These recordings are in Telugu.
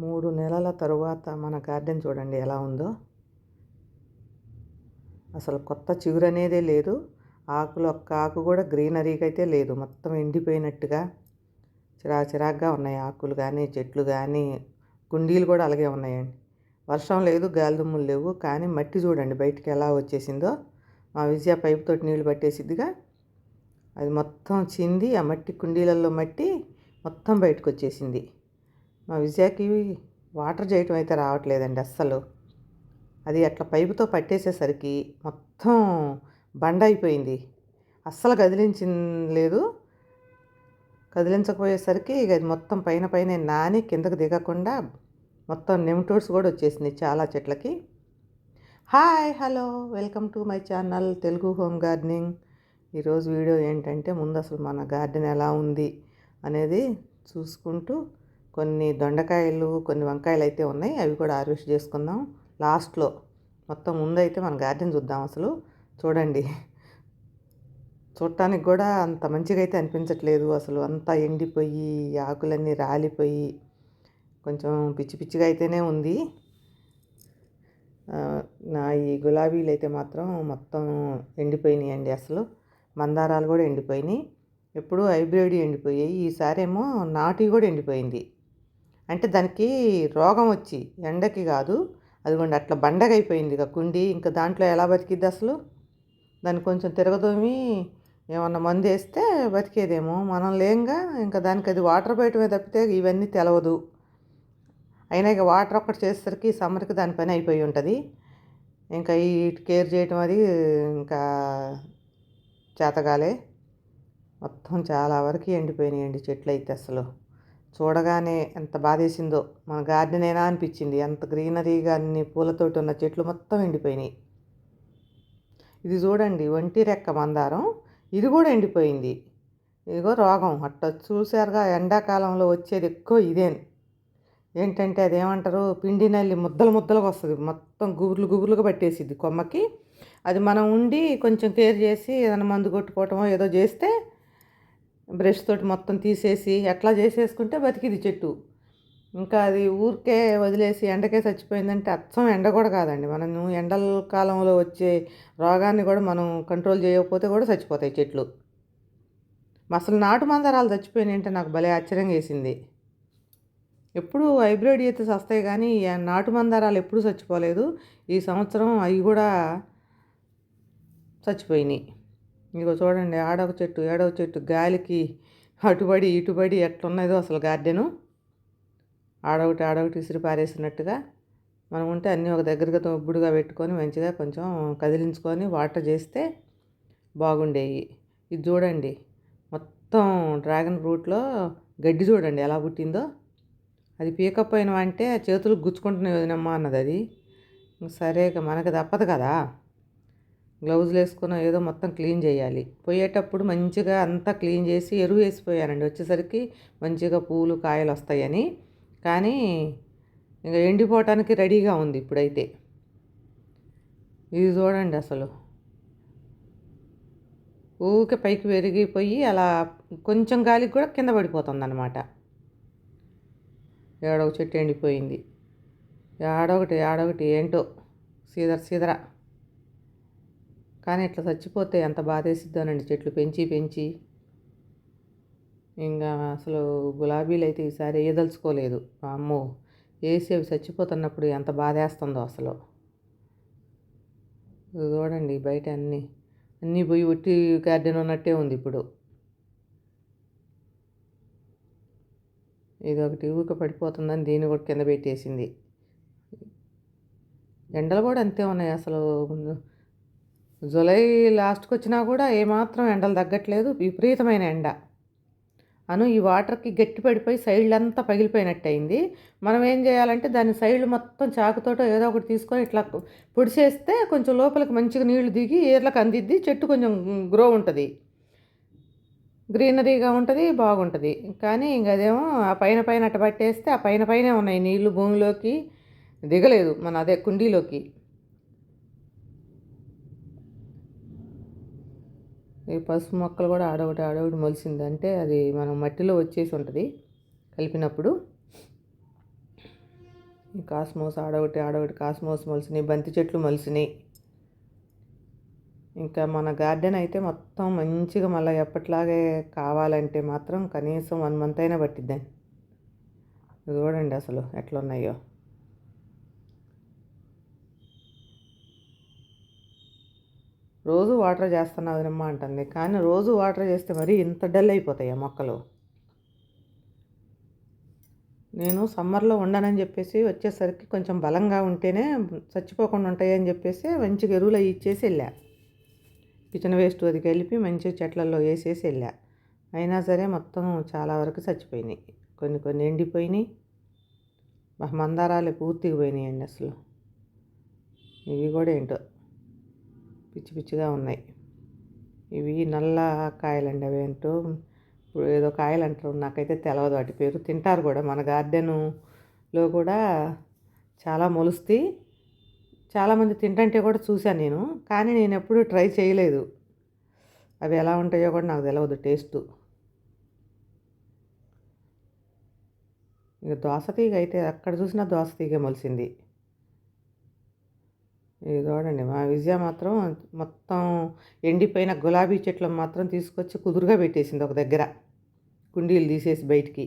3 నెలల తరువాత మన గార్డెన్ చూడండి ఎలా ఉందో. అసలు కొత్త చిగురనేదే లేదు. ఒక్క ఆకు కూడా గ్రీనరీగా అయితే లేదు. మొత్తం ఎండిపోయినట్టుగా చిరాకుగా ఉన్నాయి ఆకులు కానీ, చెట్లు కానీ, కుండీలు కూడా అలాగే ఉన్నాయండి. వర్షం లేదు, గాలిదుమ్ములు లేవు, కానీ మట్టి చూడండి బయటికి ఎలా వచ్చేసిందో. మా విజయ పైపు తోటి నీళ్ళు పట్టేసిద్దిగా, అది మొత్తం చింది ఆ మట్టి కుండీలలో మట్టి మొత్తం బయటకు వచ్చేసింది. మా విజయకి వాటర్ చేయటం అయితే రావట్లేదండి అస్సలు. అది అట్లా పైపుతో పట్టేసేసరికి మొత్తం బండ అయిపోయింది. అస్సలు కదిలించలేదు. కదిలించకపోయేసరికి ఇక అది మొత్తం పైన నాని కిందకు దిగకుండా మొత్తం నెమటోడ్స్ కూడా వచ్చేసింది చాలా చెట్లకి. Hi, hello, welcome to my channel Telugu home gardening. ఈరోజు వీడియో ఏంటంటే, ముందు అసలు మన గార్డెన్ ఎలా ఉంది అనేది చూసుకుంటూ, కొన్ని దొండకాయలు, కొన్ని వంకాయలు అయితే ఉన్నాయి, అవి కూడా హార్వెస్ట్ చేసుకుందాం లాస్ట్లో. మొత్తం ముందైతే మన గార్డెన్ చూద్దాం. అసలు చూడండి, చూడటానికి కూడా అంత మంచిగా అయితే అనిపించట్లేదు. అసలు అంతా ఎండిపోయి ఆకులన్నీ రాలిపోయి కొంచెం పిచ్చి పిచ్చిగా అయితేనే ఉంది. నా ఈ గులాబీలు అయితే మాత్రం మొత్తం ఎండిపోయినాయండి. అసలు మందారాలు కూడా ఎండిపోయినాయి. ఎప్పుడు హైబ్రిడ్ ఎండిపోయాయి, ఈసారి ఏమో నాటి కూడా ఎండిపోయింది. అంటే దానికి రోగం వచ్చి, ఎండకి కాదు, అదిగోండి అట్లా బండగా అయిపోయింది ఇక కుండి. ఇంకా దాంట్లో ఎలా బతికిద్ది అసలు? దాన్ని కొంచెం తిరగదోమి ఏమన్నా మందు వేస్తే బతికేదేమో, మనం లేంగా. ఇంకా దానికి అది వాటర్ బయటమే తప్పితే ఇవన్నీ తెలవదు. అయినా ఇక వాటర్ ఒక్కటి చేసేసరికి సమ్మర్కి దాని పని అయిపోయి ఉంటుంది. ఇంకా ఈ కేర్ చేయటం అది ఇంకా చేతగాలే. మొత్తం చాలా వరకు ఎండిపోయినాయండి చెట్లు అయితే. అసలు చూడగానే ఎంత బాధేసిందో, మన గార్డెన్ అయినా అనిపించింది. ఎంత గ్రీనరీగా అన్ని పూలతోటి ఉన్న చెట్లు మొత్తం ఎండిపోయినాయి. ఇది చూడండి, ఒంటి రెక్క మందారం, ఇది కూడా ఎండిపోయింది. ఇదిగో రోగం అట్ట చూసారుగా. ఎండాకాలంలో వచ్చేది ఎక్కువ ఇదే. ఏంటంటే అదేమంటారు, పిండి నల్లి ముద్దలుగా వస్తుంది, మొత్తం గుబుర్లుగా పట్టేసిద్ది కొమ్మకి. అది మనం ఉండి కొంచెం కేర్ చేసి ఏదైనా మందు కొట్టుకోవటమో ఏదో చేస్తే, బ్రష్ తోటి మొత్తం తీసేసి ఎట్లా చేసేసుకుంటే బతికిది చెట్టు. ఇంకా అది ఊరికే వదిలేసి ఎండకే చచ్చిపోయిందంటే అచ్చం ఎండ కూడా కాదండి. మనం ఎండల కాలంలో వచ్చే రోగాన్ని కూడా మనం కంట్రోల్ చేయకపోతే కూడా చచ్చిపోతాయి చెట్లు. అసలు నాటు మందారాలు చచ్చిపోయినాయి అంటే నాకు భలే ఆశ్చర్యం వేసింది. ఎప్పుడు హైబ్రిడ్ అయితే వస్తాయి కానీ నాటు మందారాలు ఎప్పుడు చచ్చిపోలేదు. ఈ సంవత్సరం అవి కూడా చచ్చిపోయినాయి. ఇదిగో చూడండి, ఆడొక చెట్టు ఏడవ చెట్టు గాలికి అటుబడి ఇటుబడి ఎట్లున్నదో అసలు గార్డెను. ఆడొకటి ఇసిరి పారేసినట్టుగా. మనం ఉంటే అన్నీ ఒక దగ్గరగా తొబ్బుడుగా పెట్టుకొని మంచిగా కొంచెం కదిలించుకొని వాటర్ చేస్తే బాగుండేవి. ఇది చూడండి, మొత్తం డ్రాగన్ ఫ్రూట్లో గడ్డి చూడండి ఎలా పుట్టిందో. అది పీకపోయినవంటే చేతులు గుచ్చుకుంటున్నాయి వదినమ్మా అన్నది అది. సరే, మనకి తప్పదు కదా, గ్లౌజులు వేసుకుని ఏదో మొత్తం క్లీన్ చేయాలి. పోయేటప్పుడు మంచిగా అంతా క్లీన్ చేసి ఎరువు వేసిపోయానండి, వచ్చేసరికి మంచిగా పూలు కాయలు వస్తాయని. కానీ ఇంకా ఎండిపోవటానికి రెడీగా ఉంది ఇప్పుడైతే. ఇది చూడండి, అసలు ఊరికే పైకి పెరిగిపోయి అలా కొంచెం గాలికి కూడా కింద పడిపోతుంది అన్నమాట. ఏడొక చెట్టు ఎండిపోయింది. ఆడొకటి ఏంటో సీదర. కానీ ఇట్లా చచ్చిపోతే ఎంత బాధేసిద్దోనండి, చెట్లు పెంచి. ఇంకా అసలు గులాబీలు అయితే ఈసారి వేయదలుచుకోలేదు. అమ్మో, వేసి అవి చచ్చిపోతున్నప్పుడు ఎంత బాధేస్తుందో అసలు. చూడండి, బయట అన్నీ పోయి ఒట్టి గార్డెన్ ఉన్నట్టే ఉంది ఇప్పుడు. ఇది ఒకటి ఊక పడిపోతుందని దీన్ని కూడా కింద పెట్టేసింది. ఎండలు కూడా అంతే ఉన్నాయి అసలు. జూలై లాస్ట్కి వచ్చినా కూడా ఏమాత్రం ఎండలు తగ్గట్లేదు, విపరీతమైన ఎండ. ఈ వాటర్కి గట్టి పడిపోయి సైడ్లంతా పగిలిపోయినట్టు అయింది. మనం ఏం చేయాలంటే దాని సైడ్లు మొత్తం చాకుతోటో ఏదో ఒకటి తీసుకొని ఇట్లా పొడిచేస్తే కొంచెం లోపలికి మంచిగా నీళ్లు దిగి ఏర్లకు అందిద్ది, చెట్టు కొంచెం గ్రో ఉంటుంది, గ్రీనరీగా ఉంటుంది, బాగుంటుంది. కానీ ఇంక అదేమో ఆ పైన అట్ట పట్టేస్తే ఆ పైనే ఉన్నాయి నీళ్లు, భూమిలోకి దిగలేదు, అదే కుండీలోకి. ఈ పసుపు మొక్కలు కూడా ఆడొకటి మొలిసింది. అంటే అది మనం మట్టిలో వచ్చేసి ఉంటుంది కలిపినప్పుడు. ఈ కాస్మోస్ ఆడొకటి కాస్మోస్ మొలిసినాయి, బంతి చెట్లు మొలిసినాయి. ఇంకా మన గార్డెన్ అయితే మొత్తం మంచిగా మళ్ళీ ఎప్పటిలాగే కావాలంటే మాత్రం కనీసం 1 మంత్ అయినా పట్టిద్దండి. చూడండి అసలు ఎట్లున్నాయో. రోజు వాటర్ చేస్తున్నా వదినమ్మ అంటుంది, కానీ రోజు వాటర్ చేస్తే మరీ ఇంత డల్ అయిపోతాయి మొక్కలు. నేను సమ్మర్లో ఉండనని చెప్పేసి వచ్చేసరికి కొంచెం బలంగా ఉంటేనే చచ్చిపోకుండా ఉంటాయని చెప్పేసి మంచిగా ఎరువులు అవి ఇచ్చేసి వెళ్ళా. కిచెన్ వేస్ట్ అది కలిపి మంచిగా చెట్లలో వేసేసి వెళ్ళా. అయినా సరే మొత్తం చాలా వరకు చచ్చిపోయినాయి, కొన్ని ఎండిపోయినాయి. మందారాలు పూర్తిగా పోయినాయండి అసలు. ఇవి కూడా ఏంటో పిచ్చి పిచ్చిగా ఉన్నాయి. ఇవి నల్ల కాయలండి, అవి ఏంటో ఇప్పుడు ఏదో కాయలు అంటారు, నాకైతే తెలియదు వాటి పేరు. తింటారు కూడా, మన గార్డెన్లో కూడా చాలా మొలుస్తాయి. చాలామంది తింటుంటే కూడా చూశాను నేను, కానీ నేను ఎప్పుడూ ట్రై చేయలేదు. అవి ఎలా ఉంటాయో కూడా నాకు తెలియదు టేస్ట్. ఇక దోసతీగ అయితే అక్కడ చూసినా దోసతీగ మొలిసింది. ఇది చూడండి, మా విజయ మాత్రం మొత్తం ఎండిపోయిన గులాబీ చెట్లను మాత్రం తీసుకొచ్చి కుదురుగా పెట్టేసింది ఒక దగ్గర, కుండీలు తీసేసి బయటికి.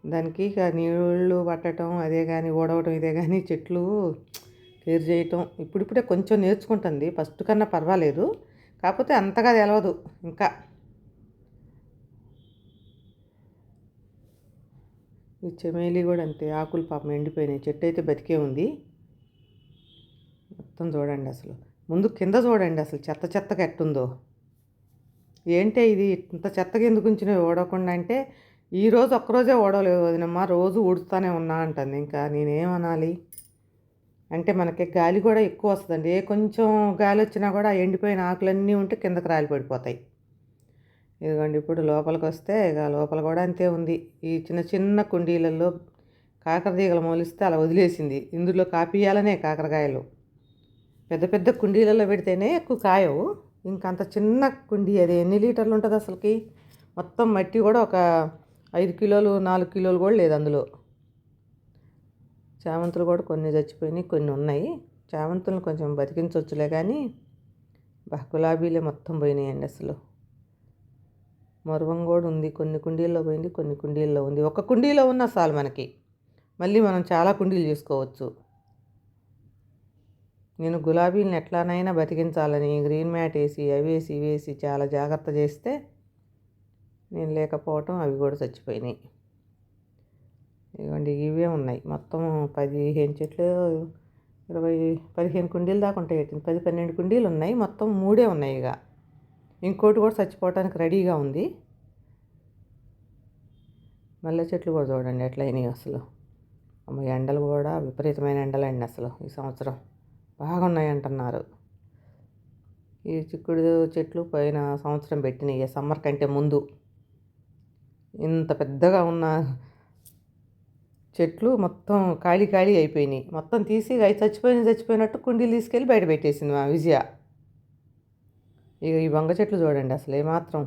దానికి ఇక నీళ్ళు పట్టడం అదే కానీ, ఓడవటం ఇదే కానీ, చెట్లు కేర్ చేయటం ఇప్పుడిప్పుడే కొంచెం నేర్చుకుంటుంది. ఫస్ట్ కన్నా పర్వాలేదు, కాకపోతే అంతగా తెలవదు ఇంకా. ఈ చెమేలి కూడా అంతే, ఆకులు పాపం ఎండిపోయినాయి. చెట్టు అయితే బతికే ఉంది. మొత్తం చూడండి అసలు, ముందు కింద చూడండి అసలు చెత్తగా ఎట్టుందో. ఏంటే ఇది ఇంత చెత్తగా ఎందుకు ఉంచినవి ఓడకుండా అంటే, ఈరోజు ఒక్కరోజే ఓడవలేదు వదినమ్మా, రోజు ఊడుతూనే ఉన్నా అంటుంది. ఇంకా నేనేమనాలి అంటే, మనకి గాలి కూడా ఎక్కువ వస్తుందండి. కొంచెం గాలి వచ్చినా కూడా ఎండిపోయిన ఆకులన్నీ ఉంటే కిందకి రాలి పడిపోతాయి. ఇదిగోండి ఇప్పుడు లోపలికి వస్తే ఇక లోపల కూడా అంతే ఉంది. ఈ చిన్న కుండీలలో కాకరతీగలు మొలిస్తే అలా వదిలేసింది. ఇందులో కాపీయాలనే కాకరకాయలు పెద్ద కుండీలలో పెడితేనే ఎక్కువ కాయవు. ఇంకంత చిన్న కుండీ, అది ఎన్ని లీటర్లు ఉంటుంది అసలుకి? మొత్తం మట్టి కూడా ఒక 5 కిలోలు 4 కిలోలు కూడా లేదు అందులో. చామంతులు కూడా కొన్ని చచ్చిపోయినాయి, కొన్ని ఉన్నాయి. చామంతులను కొంచెం బతికించవచ్చులే కానీ గులాబీలే మొత్తం పోయినాయండి అసలు. మరువం కూడా ఉంది, కొన్ని కుండీల్లో పోయింది, కొన్ని కుండీల్లో ఉంది. ఒక కుండీలో ఉన్న చాలు మనకి, మళ్ళీ మనం చాలా కుండీలు చేసుకోవచ్చు. నేను గులాబీలను ఎట్లానైనా బతికించాలని గ్రీన్ మ్యాట్ వేసి అవేసి ఇవేసి చాలా జాగ్రత్త చేస్తే నేను లేకపోవటం అవి కూడా చచ్చిపోయినాయి. ఇవ్వండి ఇవే ఉన్నాయి మొత్తం 15 చెట్లు, 15 కుండీలు దాకా ఉంటాయి. 10-12 కుండీలు ఉన్నాయి, మొత్తం 3 ఉన్నాయి. ఇక ఇంకోటి కూడా చచ్చిపోవటానికి రెడీగా ఉంది. మల్లె చెట్లు కూడా చూడండి ఎట్లయినాయి అసలు. ఎండలు కూడా విపరీతమైన ఎండలండి అసలు ఈ సంవత్సరం, బాగున్నాయి అంటున్నారు. ఈ చిక్కుడు చెట్లు పోయిన సంవత్సరం పెట్టినాయి, సమ్మర్ కంటే ముందు. ఇంత పెద్దగా ఉన్న చెట్లు మొత్తం ఖాళీ అయిపోయినాయి. మొత్తం తీసి అవి చచ్చిపోయినట్టు కుండీలు తీసుకెళ్ళి బయట పెట్టేసింది మా విజయ. ఇక ఈ వంగ చెట్లు చూడండి అసలు ఏమాత్రం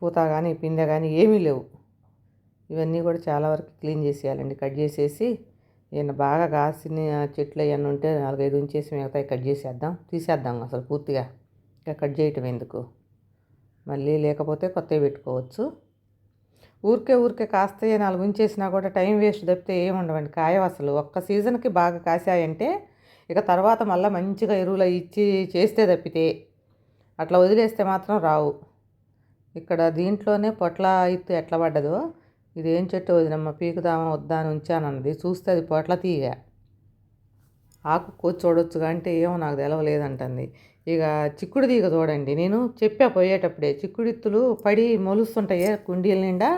పూత కానీ పిందె కానీ ఏమీ లేవు. ఇవన్నీ కూడా చాలా వరకు క్లీన్ చేసేయాలండి, కట్ చేసేసి. ఏమైనా బాగా కాసిన చెట్లు ఏమన్నా ఉంటే 4-5 ఉంచేసి మిగతాయి కట్ తీసేద్దాం అసలు పూర్తిగా. ఇంకా కట్ చేయటం ఎందుకు, మళ్ళీ లేకపోతే కొత్తవి పెట్టుకోవచ్చు. ఊరికే కాస్తాయి 4 ఉంచేసినా కూడా టైం వేస్ట్ తప్పితే ఏముండవండి, కాయవు అసలు. ఒక్క సీజన్కి బాగా కాసాయంటే ఇక తర్వాత మళ్ళీ మంచిగా ఎరువులు ఇచ్చి చేస్తే తప్పితే, అట్లా వదిలేస్తే మాత్రం రావు. ఇక్కడ దీంట్లోనే పొట్ల అయితే ఎట్లా పడ్డదో. ఇదేం చెట్టు వదినమ్మ, పీకుదామా వద్దా అని ఉంచానన్నది, చూస్తే అది పొట్ల తీగ. ఆకు కోసి చూడొచ్చుగా అంటే ఏమో నాకు తెలవలేదంటుంది. ఇక చిక్కుడు తీగ చూడండి, నేను చెప్పా పోయేటప్పుడే, చిక్కుడిత్తులు పడి మొలుస్తుంటాయే కుండీల నిండా,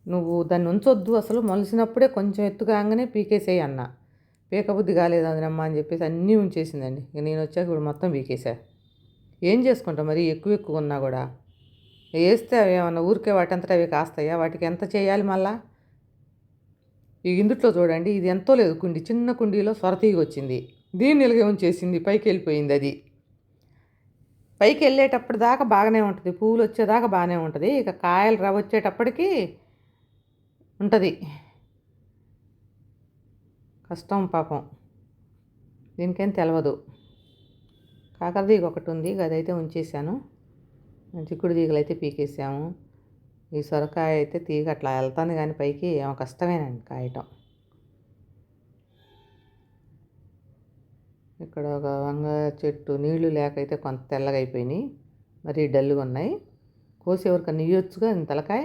నువ్వు దాన్ని ఉంచొద్దు అసలు, మొలిసినప్పుడే కొంచెం ఎత్తుగానే పీకేసేయి అన్న. పీకబుద్ధి కాలేదు అదనమ్మ అని చెప్పేసి అన్నీ ఉంచేసిందండి. ఇక నేను వచ్చాక ఇప్పుడు మొత్తం పీకేసా. ఏం చేసుకుంటాం మరి, ఎక్కువ ఉన్నా కూడా వేస్తే అవి ఏమన్నా ఊరికే వాటంతటా అవి కాస్తాయా? వాటికి ఎంత చేయాలి మళ్ళా? ఈ ఇందుట్లో చూడండి, ఇది ఎంతో లేదు కుండీ, చిన్న కుండీలో సొరతీగ వచ్చింది, దీన్ని ఇలాగే ఉంచేసింది, పైకి వెళ్ళిపోయింది. అది పైకి వెళ్ళేటప్పటి దాకా బాగానే ఉంటుంది, పువ్వులు వచ్చేదాకా బాగానే ఉంటుంది. ఇక కాయలు వచ్చేటప్పటికి ఉంటుంది కష్టం పాపం. దీనికేం తెలియదు. కాకరదీగ ఒకటి ఉంది, అదైతే ఉంచేసాను. చిక్కుడు తీగలు అయితే పీకేసాము. ఈ సొరకాయ అయితే తీగ అట్లా వెళ్తాను కానీ పైకి ఏమో కష్టమేనండి కాయటం. ఇక్కడ ఒక వంకాయ చెట్టు నీళ్లు లేక అయితే కొంత తెల్లగా అయిపోయినాయి, మరి డల్గా ఉన్నాయి. కోసేవరకు నీయొచ్చుగా తలకాయ.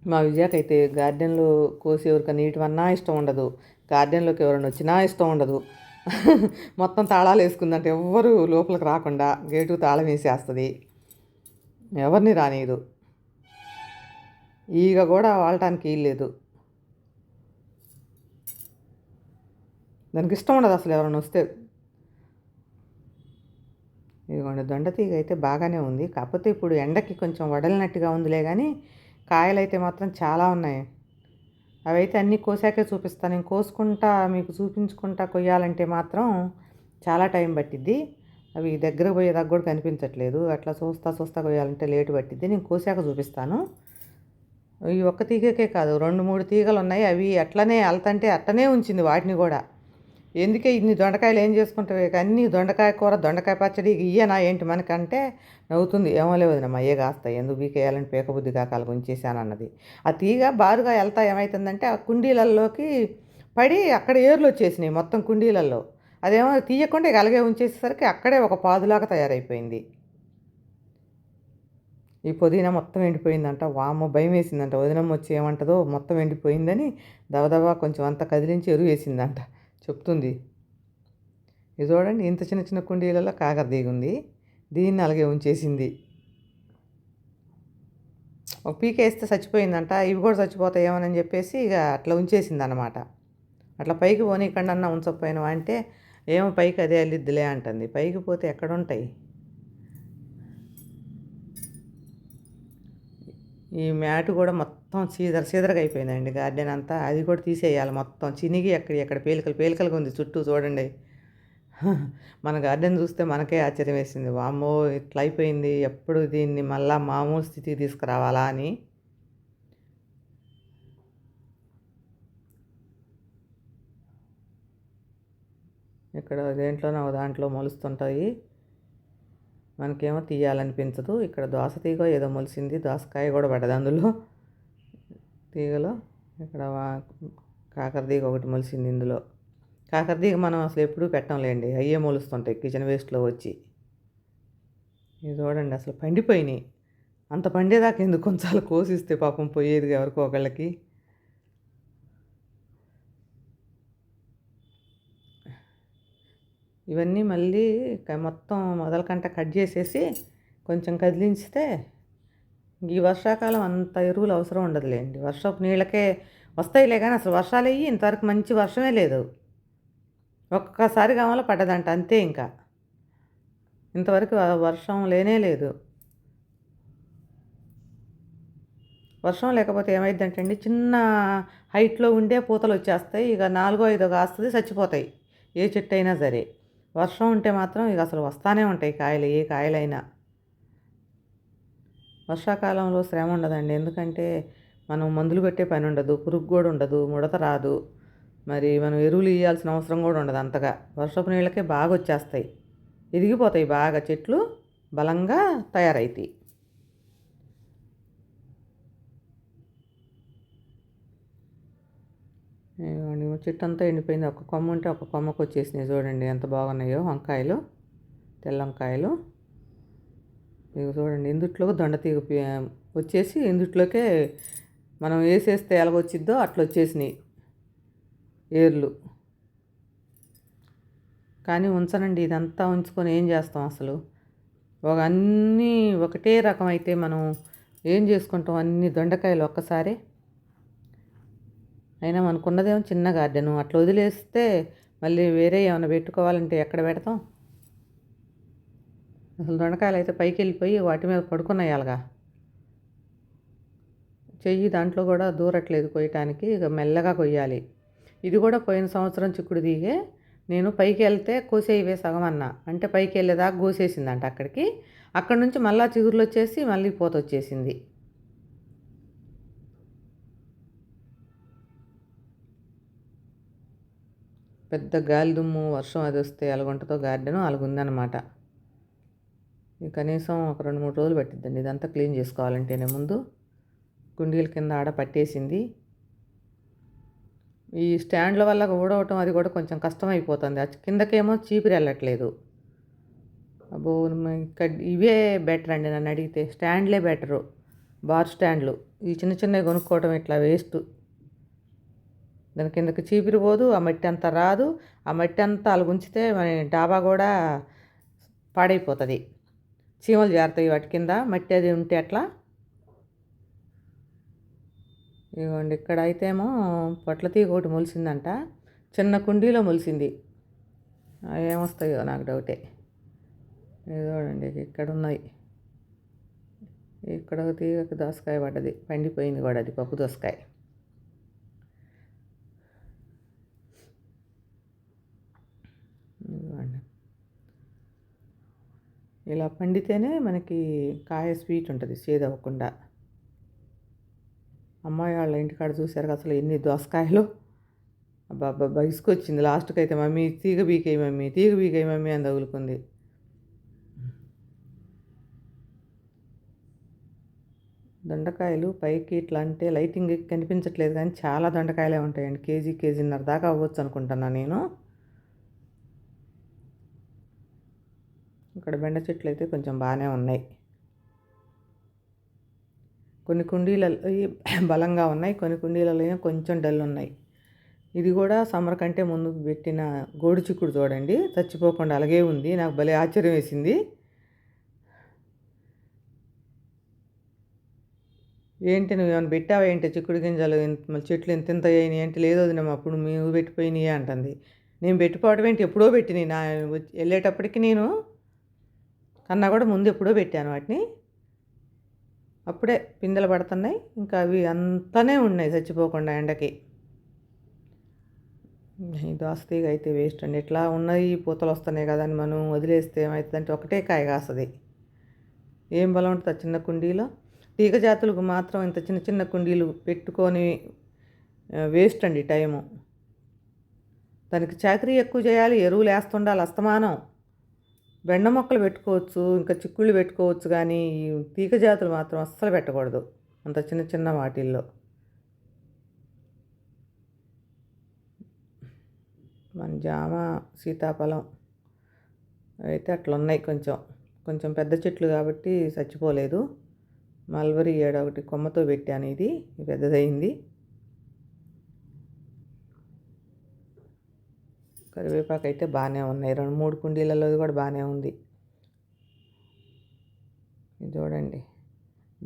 మా విజయకైతే గార్డెన్లో కోసేవరకు నీటివన్నా ఇష్టం ఉండదు, గార్డెన్లోకి ఎవరైనా వచ్చినా ఇష్టం ఉండదు. మొత్తం తాళాలు వేసుకుందంటే ఎవ్వరు లోపలికి రాకుండా గేటు తాళం వేసేస్తుంది, ఎవరిని రానియదు. ఈగ కూడా వాడటానికి వీల్లేదు, దానికి ఇష్టం ఉండదు అసలు ఎవరైనా వస్తే. ఇదిగోండి దొండతీగ అయితే బాగానే ఉంది, కాకపోతే ఇప్పుడు ఎండకి కొంచెం వడలినట్టుగా ఉందిలే, కానీ కాయలు అయితే మాత్రం చాలా ఉన్నాయి. అవి అయితే అన్నీ కోసాకే చూపిస్తాను. నేను కోసుకుంటా మీకు చూపించుకుంటా కొయ్యాలంటే మాత్రం చాలా టైం పట్టిద్ది. అవి దగ్గర పోయేదాకా కూడా కనిపించట్లేదు, అట్లా చూస్తా కొయ్యాలంటే లేటు పట్టిద్ది. నేను కోసాక చూపిస్తాను. ఈ ఒక్క తీగకే కాదు, 2-3 తీగలు ఉన్నాయి, అవి అట్లనే అల్తంటే అట్టనే ఉంచింది వాటిని కూడా. ఎందుకే ఇన్ని దొండకాయలు ఏం చేసుకుంటావే, అన్నీ దొండకాయ కూర, దొండకాయ పచ్చడి ఇయ్యనా ఏంటి మనకంటే నవ్వుతుంది. ఏమో లేవదినమ్మా, అయ్యే కాస్తాయి, ఎందుకు బీకేయాలని పీకబుద్ధి కాకాలకు ఉంచేసాను అన్నది. ఆ తీగ బారుగా వెళ్తా ఏమవుతుందంటే ఆ కుండీలలోకి పడి అక్కడ ఏర్లు వచ్చేసినాయి మొత్తం కుండీలలో. అదేమో తీయకుండా ఇక అలాగే ఉంచేసేసరికి అక్కడే ఒక పాదులాగా తయారైపోయింది. ఈ పుదీనా మొత్తం ఎండిపోయిందంట. వామ్మ భయం వేసిందంట, వదినమ్మ వచ్చి ఏమంటదో మొత్తం ఎండిపోయిందని దవదవా కొంచెం అంతా కదిలించి ఎరువు వేసిందంట చెప్తుంది. ఇది చూడండి, ఇంత చిన్న చిన్న కుండీలలో కాకరదీగ ఉంది, దీన్ని అలాగే ఉంచేసింది. ఒక పీక వేస్తే చచ్చిపోయిందంట, ఇవి కూడా చచ్చిపోతాయేమోనని చెప్పేసి ఇక అట్లా ఉంచేసింది అనమాట. అట్లా పైకి పోనీకండన్నా ఉంచకపోయినావా అంటే ఏమో పైకి అదే అల్లిద్దిలే అంటుంది. పైకి పోతే ఎక్కడుంటాయి. ఈ మ్యాట్ కూడా మొత్తం సీదరగా అయిపోయిందండి గార్డెన్ అంతా, అది కూడా తీసేయాలి మొత్తం. చినిగి ఎక్కడ పేలికలుగా ఉంది చుట్టూ చూడండి. మన గార్డెన్ చూస్తే మనకే ఆశ్చర్యం వేసింది, వామ్మో ఇట్లా అయిపోయింది, ఎప్పుడు దీన్ని మళ్ళా మామూలు స్థితికి తీసుకురావాలా అని. ఇక్కడ దేంట్లోనో దాంట్లో మొలుస్తుంటాయి, మనకేమో తీయాలనిపించదు. ఇక్కడ దోస తీగ ఏదో మొలిసింది, దోసకాయ కూడా పడ్డది అందులో తీగలో. ఇక్కడ కాకరతీగ ఒకటి మొలిసింది ఇందులో. కాకరతీగ మనం అసలు ఎప్పుడూ పెట్టంలేండి, అయ్యే మొలుస్తుంటాయి కిచెన్ వేస్ట్లో వచ్చి. ఇది చూడండి అసలు పండిపోయినాయి, అంత పండేదాకా ఎందుకు కొంచెం కోసిస్తే పాపం పోయేది ఎవరికో ఒకళ్ళకి. ఇవన్నీ మళ్ళీ మొత్తం మొదలకంట కట్ చేసేసి కొంచెం కదిలించితే ఈ వర్షాకాలం అంత ఎరువులు అవసరం ఉండదులేండి, వర్షపు నీళ్ళకే వస్తాయిలే. కానీ అసలు వర్షాలు అయ్యి ఇంతవరకు మంచి వర్షమే లేదు, ఒక్కసారి కావాలో పడ్డదంట అంతే. ఇంకా ఇంతవరకు వర్షం లేనే లేదు. వర్షం లేకపోతే ఏమైందంటే అండి, చిన్న హైట్లో ఉండే పూతలు వచ్చేస్తాయి, ఇక 4-5 కాస్తుంది చచ్చిపోతాయి ఏ చెట్టు అయినా సరే. వర్షం ఉంటే మాత్రం ఇక అసలు వస్తానే ఉంటాయి కాయలు, ఏ కాయలైనా. వర్షాకాలంలో శ్రమ ఉండదండి, ఎందుకంటే మనం మందులు పెట్టే పని ఉండదు, పురుగు కూడా ఉండదు, ముడత రాదు, మరి మనం ఎరువులు ఇవ్వాల్సిన అవసరం కూడా ఉండదు అంతగా. వర్షపు నీళ్ళకే బాగా వచ్చేస్తాయి, ఎదిగిపోతాయి బాగా, చెట్లు బలంగా తయారవుతాయి. చెట్టు అంతా ఎండిపోయింది, ఒక కొమ్మ ఉంటే ఒక కొమ్మకు వచ్చేసినాయి. చూడండి ఎంత బాగున్నాయో వంకాయలు, తెల్ల వంకాయలు. ఇవి చూడండి, ఇందుట్లో దొండతీగ వచ్చేసి ఇందుట్లోకే మనం వేసేస్తే ఎలాగొచ్చిద్దో అట్లా వచ్చేసినాయి ఏర్లు. కానీ ఉంచనండి, ఇదంతా ఉంచుకొని ఏం చేస్తాం అసలు. అన్నీ ఒకటే రకం అయితే మనం ఏం చేసుకుంటాం, అన్ని దొండకాయలు ఒక్కసారి. అయినా మనకున్నదేమో చిన్న గార్డెను, అట్లా వదిలేస్తే మళ్ళీ వేరే ఏమైనా పెట్టుకోవాలంటే ఎక్కడ పెడతాం. అసలు దొండకాయలు అయితే పైకి వెళ్ళిపోయి వాటి మీద పడుకున్నాయి అలాగా. చెయ్యి దాంట్లో కూడా దూరట్లేదు కొయ్యటానికి, ఇక మెల్లగా కొయ్యాలి. ఇది కూడా పోయిన సంవత్సరం చిక్కుడు దిగే నేను పైకి వెళ్తే కోసేయివే సగం అన్నా, అంటే పైకి వెళ్ళేదాకా కోసేసిందంట అక్కడికి. అక్కడ నుంచి మళ్ళీ చిగుర్లు వచ్చేసి మళ్ళీ పూత వచ్చేసింది. పెద్ద గాలి దుమ్ము వర్షం అది వస్తే ఎలాగుంటుందో గార్డెను అలాగుందనమాట. కనీసం ఒక 2-3 రోజులు పట్టిద్దండి ఇదంతా క్లీన్ చేసుకోవాలంటేనే. ముందు కుండీల కింద ఆడ పట్టేసింది. ఈ స్టాండ్ల వల్ల ఊడవటం అది కూడా కొంచెం కష్టమైపోతుంది. కిందకేమో చీపిరి వెళ్ళట్లేదు. అబ్బో, ఇవే బెటర్ అండి నన్ను అడిగితే. స్టాండ్లే బెటరు, బార్ స్టాండ్లు. ఈ చిన్న చిన్నవి కొనుక్కోవటం ఇట్లా వేస్ట్. దాని కిందకి చీపిరి పోదు, ఆ మట్టి అంతా రాదు. ఆ మట్టి అంతా అలా ఉంచితే మన డాబా కూడా పాడైపోతుంది. చీమలు చేరుతాయి వాటి కింద మట్టి అది ఉంటే అట్లా. ఇదిగోండి ఇక్కడ అయితేమో పొట్ల తీగ ఒకటి మొలిసిందంట, చిన్న కుండీలో మొలిసింది. ఏమొస్తాయో నాకు డౌటే. చూడండి ఇక్కడ ఉన్నాయి. ఇక్కడ ఒక తీగకి దోసకాయ పడ్డది, పండిపోయింది కూడా, అది పప్పు దోసకాయ. ఇలా పండితేనే మనకి కాయ స్వీట్ ఉంటుంది, చేదవ్వకుండా. అమ్మాయి వాళ్ళ ఇంటికాడ చూశారు అసలు ఎన్ని దోసకాయలు. అబ్బా ఇసుకొచ్చింది లాస్ట్కి అయితే. మమ్మీ తీగ బీకేయి మమ్మీ, తీగ బీకేయి మమ్మీ అని తగులుకుంది. దొండకాయలు పైకి ఇట్లా అంటే లైటింగ్ కనిపించట్లేదు కానీ చాలా దొండకాయలే ఉంటాయండి. కేజీన్నర దాకా అవ్వచ్చు అనుకుంటున్నా నేను. ఇక్కడ బెండ చెట్లు అయితే కొంచెం బాగానే ఉన్నాయి. కొన్ని కుండీలలో బలంగా ఉన్నాయి, కొన్ని కుండీలలో కొంచెం డల్ ఉన్నాయి. ఇది కూడా సమ్మర్ కంటే ముందు పెట్టిన గోడు చిక్కుడు చూడండి, చచ్చిపోకుండా అలాగే ఉంది. నాకు భలే ఆశ్చర్యం వేసింది. ఏంటి నువ్వు ఏమైనా పెట్టావా ఏంటి చిక్కుడు గింజలు, చెట్లు ఇంత అయినాయి ఏంటి? లేదు వదిలేమో అప్పుడు మేము పెట్టిపోయినాయి అంటుంది. నేను పెట్టిపోవడం ఏంటి, ఎప్పుడో పెట్టినాయి. నా వెళ్ళేటప్పటికి నేను కన్నా కూడా ముందు ఎప్పుడో పెట్టాను వాటిని. అప్పుడే పిందెలు పడుతున్నాయి, ఇంకా అవి అంతనే ఉన్నాయి చచ్చిపోకుండా ఎండకి. ఈ దోస తీగ అయితే వేస్ట్ అండి. ఇట్లా ఉన్నాయి పూతలు వస్తున్నాయి కదా అని మనం వదిలేస్తే ఏమవుతుందంటే ఒకటే కాయ కాస్తుంది. ఏం బలం ఉంటుంది చిన్న కుండీలో. తీగ జాతులకు మాత్రం ఇంత చిన్న చిన్న కుండీలు పెట్టుకొని వేస్ట్ అండి టైము. దానికి చాకరీ ఎక్కువ చేయాలి, ఎరువులు వేస్తుండాలి అస్తమానం. బెండ మొక్కలు పెట్టుకోవచ్చు, ఇంకా చిక్కుళ్ళు పెట్టుకోవచ్చు, కానీ ఈ తీగ జాతులు మాత్రం అస్సలు పెట్టకూడదు అంత చిన్న చిన్న వాటిల్లో. మన జామ, సీతాఫలం అయితే అట్లా ఉన్నాయి. కొంచెం కొంచెం పెద్ద చెట్లు కాబట్టి చచ్చిపోలేదు. మల్బరీ ఒకటి కొమ్మతో పెట్టాను, ఇది పెద్దదయింది. కరివేపాకు అయితే బాగానే ఉన్నాయి, 2-3 కుండీలలో కూడా బాగానే ఉంది. ఇది చూడండి,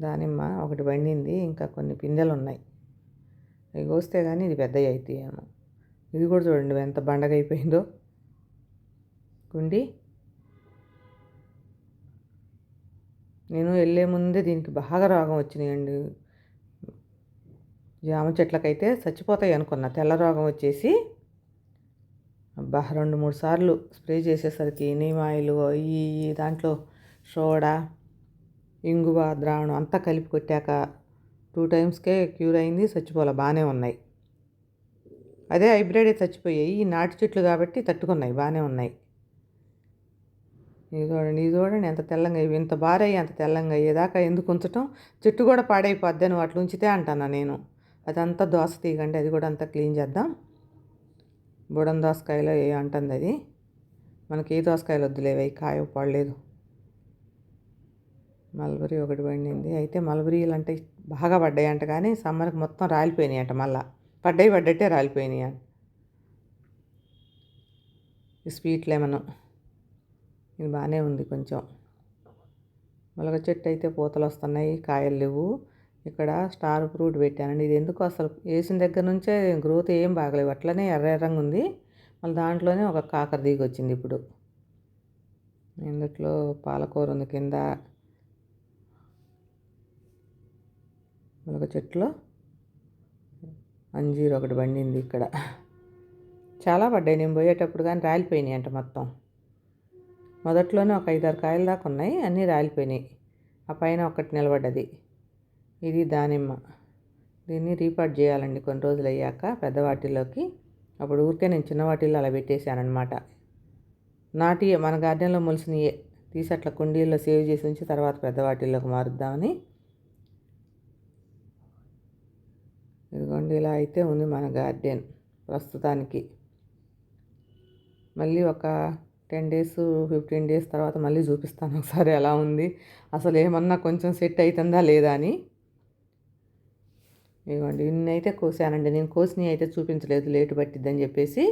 దానిమ్మ ఒకటి పండింది, ఇంకా కొన్ని పిందెలు ఉన్నాయి. అవి కోస్తే కానీ ఇది పెద్దవి అవుతాయేమో. ఇది కూడా చూడండి ఎంత బండగా అయిపోయిందో కుండి. నేను వెళ్ళే ముందే దీనికి బాగా రోగం వచ్చినాయండి. జామ చెట్లకైతే చచ్చిపోతాయి అనుకున్నా, తెల్ల రోగం వచ్చేసి. అబ్బా 2-3 సార్లు స్ప్రే చేసేసరికి నీమ్ ఆయిల్ ఈ దాంట్లో సోడా, ఇంగువ ద్రావణం అంతా కలిపి కొట్టాక 2 టైమ్స్కే క్యూర్ అయింది. చచ్చిపోలే, బాగానే ఉన్నాయి. అదే హైబ్రిడే చచ్చిపోయాయి. ఈ నాటు చెట్లు కాబట్టి తట్టుకున్నాయి, బాగానే ఉన్నాయి. ఇది చూడండి ఎంత తెల్లంగా, ఇవి ఇంత బారయ్యి అంత తెల్లంగా అయ్యేదాకా ఎందుకు ఉంచటం? చెట్టు కూడా పాడైపోద్ది అని అట్లా ఉంచితే అంటాను నేను. అదంతా దోస తీగండి, అది కూడా అంతా క్లీన్ చేద్దాం. బుడం దోసకాయలో ఏ అంటుంది అది. మనకి ఏ దోసకాయలు వద్దులేవి, కాయ పడలేదు. మల్బరీ ఒకటి పండింది. అయితే మల్బరీలు అంటే బాగా పడ్డాయి అంట, కానీ సమ్మర్కి మొత్తం రాలిపోయినాయి అంట. మళ్ళీ పడ్డట్టే రాలిపోయినాయి అంట. స్వీట్ లెమన్ ఇది బాగానే ఉంది కొంచెం. ములగ చెట్టు అయితే పూతలు వస్తున్నాయి, కాయలు లేవు. ఇక్కడ స్టార్ ఫ్రూట్ పెట్టానండి. ఇది ఎందుకు అసలు వేసిన దగ్గర నుంచే గ్రోత్ ఏం బాగలేవు, అట్లనే ఎర్రంగా ఉంది. మళ్ళీ దాంట్లోనే ఒక కాకర దిగి వచ్చింది ఇప్పుడు. ఇందులో పాలకూర ఉంది కింద. ములగ చెట్టులో అంజీర్ ఒకటి పండింది ఇక్కడ. చాలా పడ్డాయి, నేను పోయేటప్పుడు కానీ రాలిపోయినాయి అంట మొత్తం. మొదట్లోనే ఒక 5-6 కాయలు దాకా ఉన్నాయి, అన్నీ రాలిపోయినాయి. ఆ పైన ఒకటి నిలబడ్డది. ఇది దానిమ్మ. దీన్ని రీపాట్ చేయాలండి కొన్ని రోజులు అయ్యాక పెద్ద వాటిల్లోకి. అప్పుడు ఊరికే నేను చిన్న వాటిల్లో అలా పెట్టేశానమాట. నాటియే మన గార్డెన్లో మొలిసినయే తీసి అట్లా కుండీల్లో సేవ్ చేసి ఉంచి తర్వాత పెద్ద వాటిల్లోకి మారుద్దామని. ఇదిగోండి, ఇలా అయితే ఉంది మన గార్డెన్ ప్రస్తుతానికి. మళ్ళీ ఒక 10 days 15 days తర్వాత మళ్ళీ చూపిస్తాను ఒకసారి ఎలా ఉంది, అసలు ఏమన్నా కొంచెం సెట్ అవుతుందా లేదా అని. ఇదిగోండి, ఇన్ని అయితే కోసానండి. నేను కోసినవి అయితే చూపించలేదు, లేటు పట్టిద్దని చెప్పేసి.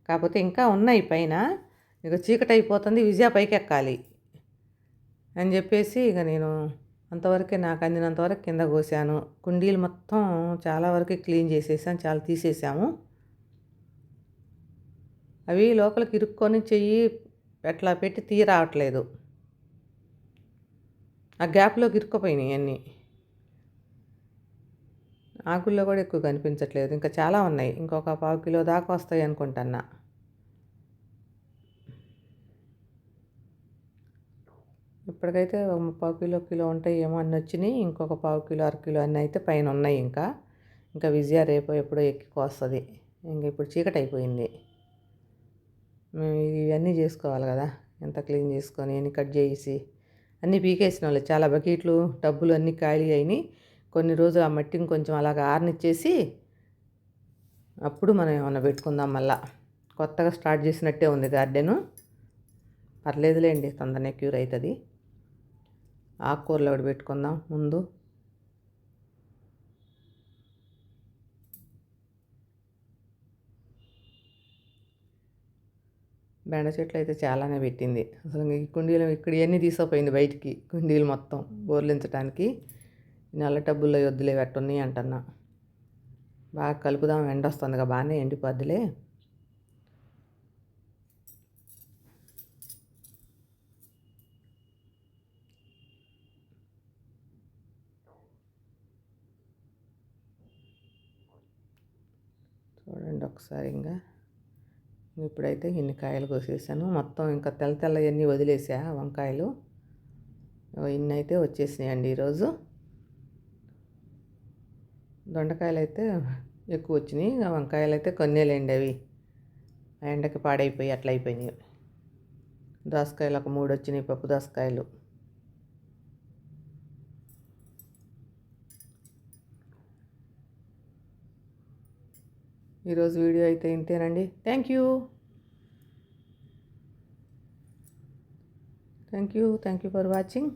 కాకపోతే ఇంకా ఉన్నాయి పైన. ఇక చీకటి అయిపోతుంది, విజయ పైకి ఎక్కాలి అని చెప్పేసి ఇక నేను అంతవరకే నాకు అందినంతవరకు కింద కోసాను. కుండీలు మొత్తం చాలా వరకు క్లీన్ చేసేసాను, చాలా తీసేసాము. అవి లోపలికి ఇరుక్కొని చెయ్యి ఎట్లా పెట్టి తీయ రావట్లేదు, ఆ గ్యాప్లోకి ఇరుక్కుపోయినాయి అన్నీ. ఆకుల్లో కూడా ఎక్కువ కనిపించట్లేదు, ఇంకా చాలా ఉన్నాయి. ఇంకొక 1/4 కిలో దాకా వస్తాయి అనుకుంటున్నా. ఇప్పటికైతే ఒక 1/4 కిలో ఉంటాయి ఏమో అన్నీ వచ్చినాయి. ఇంకొక 1/4 కిలో 1/2 కిలో అన్నీ అయితే పైన ఉన్నాయి. ఇంకా విజయ రేపు ఎప్పుడో ఎక్కిపోస్తుంది. ఇంక ఇప్పుడు చీకటి అయిపోయింది. మేము ఇవన్నీ చేసుకోవాలి కదా, ఎంత క్లీన్ చేసుకొని అన్నీ కట్ చేసి అన్నీ పీకేసిన వాళ్ళు. చాలా బకెట్లు టబ్బులు అన్నీ ఖాళీ అయినాయి. కొన్ని రోజులు ఆ మట్టిని కొంచెం అలాగ ఆరనిచ్చేసి అప్పుడు మనం ఏమన్నా పెట్టుకుందాం. మళ్ళా కొత్తగా స్టార్ట్ చేసినట్టే ఉంది గార్డెను. పర్లేదులేండి, తొందరనే క్యూర్ అవుతుంది. ఆకుకూరలు ఒకటి పెట్టుకుందాం ముందు. బెండ చెట్లు అయితే చాలానే పెట్టింది. అసలు ఈ కుండీలు ఇక్కడ ఇవన్నీ తీసుకుపోయింది బయటికి, కుండీలు మొత్తం బోర్లించడానికి. నల్ల టబ్బుల్లో వద్దులే పెట్టున్నాయి అంటున్నా. బాగా కలుపుదాం, ఎండ వస్తుందిగా, బాగానే ఎండిపోద్దులే. చూడండి ఒకసారి. ఇప్పుడైతే ఇన్ని కాయలు కోసేసాను మొత్తం. ఇంకా తెల్లవన్నీ వదిలేసా వంకాయలు. ఇన్ని అయితే వచ్చేసినాయండి ఈరోజు. దొండకాయలు అయితే ఎక్కువ వచ్చినాయి, వంకాయలు అయితే కొన్నేలేండి, అవి ఎండకి పాడైపోయి అట్లా అయిపోయినాయి. దోసకాయలు ఒక 3 వచ్చినాయి, పప్పు దోసకాయలు. ఈరోజు వీడియో అయితే ఇంతేనండి. Thank you for watching.